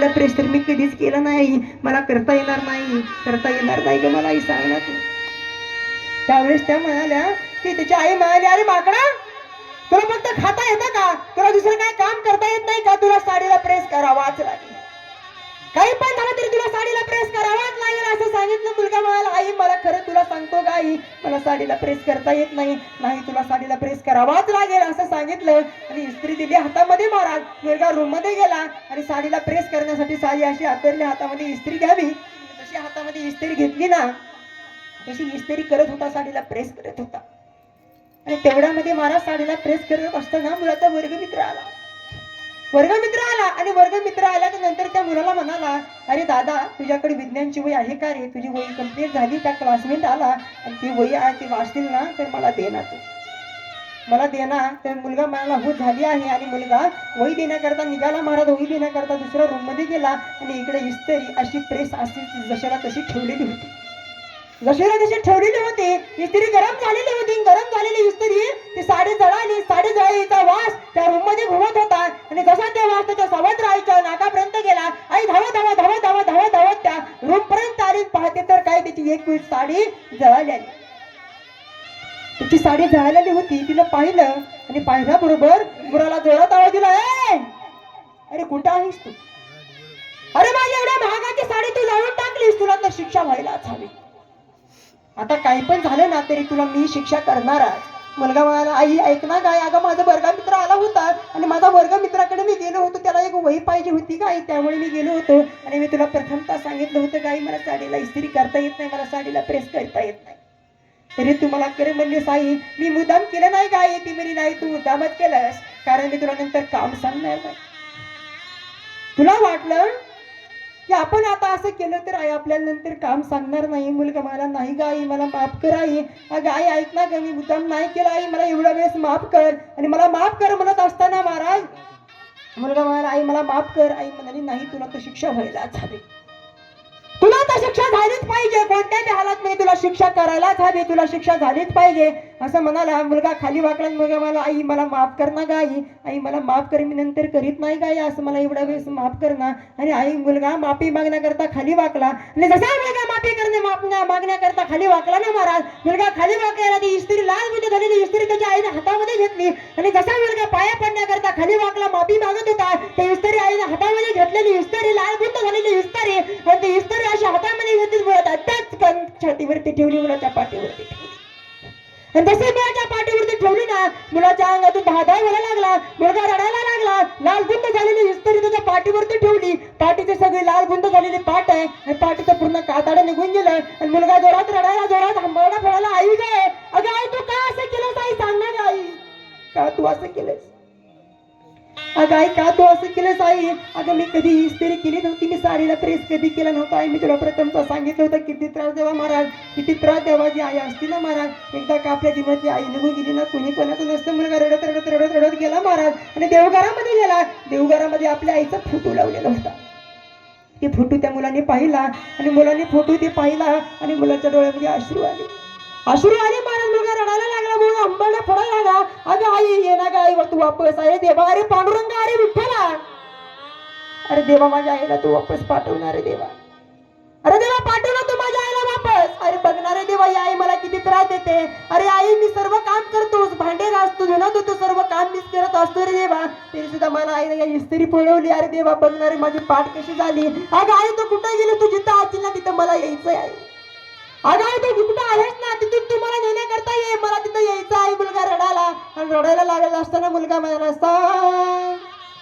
साडीला press तर मी कधीच केलं नाही, मला करता येणार नाही ग मला आई सांगणार तू. त्यावेळेस त्या म्हणाल्या की तिची आई म्हणाली, अरे माकडा तुला फक्त खाता येतं का, तुला दुसरं काय काम करता येत नाही का, तुला साडीला प्रेस करावाच लागेल, काही पण झालं तरी तुला साडीला प्रेस करावाच लागेल असं सांगितलं. मुलगा म्हणाला, आई मला खरं तुला सांगतो का आई, मला साडीला प्रेस करता येत नाही, तुला साडीला प्रेस करावाच लागेल असं सांगितलं. आणि इस्त्री दिली हातामध्ये. महाराज मुलगा रूम मध्ये गेला आणि साडीला प्रेस करण्यासाठी साडी अशी हातरली, हातामध्ये इस्त्री घ्यावी, जशी हातामध्ये इस्त्री घेतली ना तशी इस्त्री करत होता, साडीला प्रेस करत होता. आणि तेवढ्यामध्ये महाराज साडीला प्रेस करत असताना मुलाचा वर्गमित्र आला आणि वर्गमित्र आल्याच्या नंतर त्या मुलाला म्हणाला, अरे दादा तुझ्याकडे विज्ञानची वही आहे का रे, तुझी वही कंप्लीट झाली का, क्लासमेट आला आणि ती वही आहे ती वाचतील ना तर मला देणार, मला देणार. तर मुलगा म्हणाला हो झाली आहे. आणि मुलगा वही देण्याकरता निघाला. महाराज वही देण्याकरता दुसऱ्या रूम मध्ये गेला आणि इकडे इस्त्री अशी प्रेस अशी जशाला तशी ठेवलेली होती, इस्त्री गरम झालेली होती. गरम झालेली इस्त्री ती साडी जळालीचा वास त्या रूम मध्ये घुमत होता आणि जसा त्या वास त्याच्या सावत्राईच्या नाकापर्यंत गेला. आई धावत त्या रूम पर्यंत आली. पाहते तर काय त्याची एक साडी जळालेली होती. तिला पाहिलं आणि पाहिल्याबरोबर मुलाला जोरात आवाज दिला, अरे कुठं आहेस तू, अरे माझी एवढ्या महागाची साडी तू जाळून टाकलीस, तुला तर शिक्षा व्हायलाच हवी, आता काही पण झालं ना तरी तुला मी शिक्षा करणारच. मुलगा म्हणाला, आई ऐक ना काय, अगं माझा वर्गमित्र आला होता आणि माझा वर्गमित्राकडे मी गेलो होतो, त्याला एक वही पाहिजे होती का आई, त्यामुळे मी गेलो होतो आणि मी तुला प्रथमतः सांगितलं होतं का आई मला साडीला इस्त्री करता येत नाही, मला साडीला प्रेस करता येत नाही, तरी तू मला करे म्हणलीस आई, मी मुद्दाम केलं नाही का आई, ती म्हणे नाही तू मुद्दामच केलंस, कारण मी तुला नंतर काम सांगणार नाही. तुला वाटलं की आपण आता असं केलं तर आई आपल्याला नंतर काम सांगणार नाही. मुलगा मला नाही गा आई, मला माफ कर आई, अगं आई ऐक ना ग, मी मुद्दाम नाही केला आई, मला एवढ्या वेळेस माफ कर. आणि मला माफ कर म्हणत असताना महाराज मुलगा म्हणाला, आई मला माफ कर. आई म्हणाली, नाही तुला तर शिक्षा व्हायलाच हवी, तुला तर शिक्षा झालीच पाहिजे, कोणत्याही हालत तुला शिक्षा करायलाच हवी, तुला शिक्षा झालीच पाहिजे असं म्हणाला. मुलगा खाली वाकला. मुलगा मला, आई मला माफ कर ना गा आई, आई मला माफ कर, मी नंतर करीत नाही गाई असं, मला एवढ्या वेळेस माफ कर ना. आणि आई मुलगा माफी मागण्याकरता खाली वाकला आणि जसा मुलगा मागण्याकरता खाली वाकला ना महाराज, मुलगा खाली वाकला, ती इस्त्री लाल बुद्ध झालेली इस्त्री त्याच्या आईने हातामध्ये घेतली आणि जसा मुलगा पाया पडण्याकरता खाली वाकला, माफी मागत होता, ते इस्त्री आईने हातामध्ये घेतलेली इस्त्री लाल बुद्ध झालेली इस्त्री आणि ती इस्त्री अशा हातामध्ये घेतली, मुलाच्या त्याच छातीवरती ठेवली, मुलाच्या पाठीवरती ठेवली. आणि जसे मुलाच्या पाठीवरती ठेवली ना मुलाच्या अंगातून धाधा व्हायला लागला, मुलगा रडायला लागला. लाल गुंद झालेली इस्त्री त्याच्या पाठीवरती ठेवली, पाठीची सगळी लाल गुंद झालेली पाठ आहे आणि पाठीचं पूर्ण कातडं निघून गेलं आणि मुलगा जोरात रडायला, जोरात हंबरडा फोडायला, आई गे अगं आई तू का असं केलंस, आई सांग ना आई का तू असं केलंस, अगं आई का तू असं केलंस आई, अगं मी कधी इस्त्री केली नव्हती, मी साडीला प्रेस कधी केला नव्हता आई, मी तुला प्रथमतः सांगितलं होतं किती त्रास द्यावा महाराज, किती त्रास द्यावा. जी आई असती ना महाराज, एकदा का आपल्या जीवनाची आई निघून गेली ना कुणी कोणाचं नसतं. मुलगा रडत गेला महाराज आणि देवघरामध्ये गेला. देवघरामध्ये आपल्या आईचा फोटो लावलेला होता. ते फोटो त्या मुलाने पाहिला आणि मुलाने फोटो ते पाहिला आणि मुलाच्या डोळ्यामध्ये अश्रू आले महाराज. मुलगा रडायला लागला, मुलगा अंबाला फोडायला लागला, अगं आई ये ना ग आई तू वापस, अरे देवा, अरे पांडुरंगा, अरे विठ्ठला, अरे देवा माझ्या आईला तू वापस पाठवणार आहे देवा, अरे देवा पाठवणार तू माझ्या आईला वापस, अरे बघणार आहे देवा, या आई मला किती त्रास देते, अरे आई मी सर्व काम करतो, भांडे घासतो, धुणं धुतो, सर्व काम मीच करत असतो रे देवा, तरी सुद्धा मला आईने इस्त्री पळवली, अरे देवा बघणारे माझी पाठ कशी झाली, अगं आई तू कुठे गेली, तू जिथं आजील ना तिथं मला यायचं आहे, अगं आई तू कुठं आहेस ना तिथून तू मला नेण्याकरता ये, मला तिथं यायचं आहे. मुलगा रडायला लागला असताना मुलगा म्हणाला,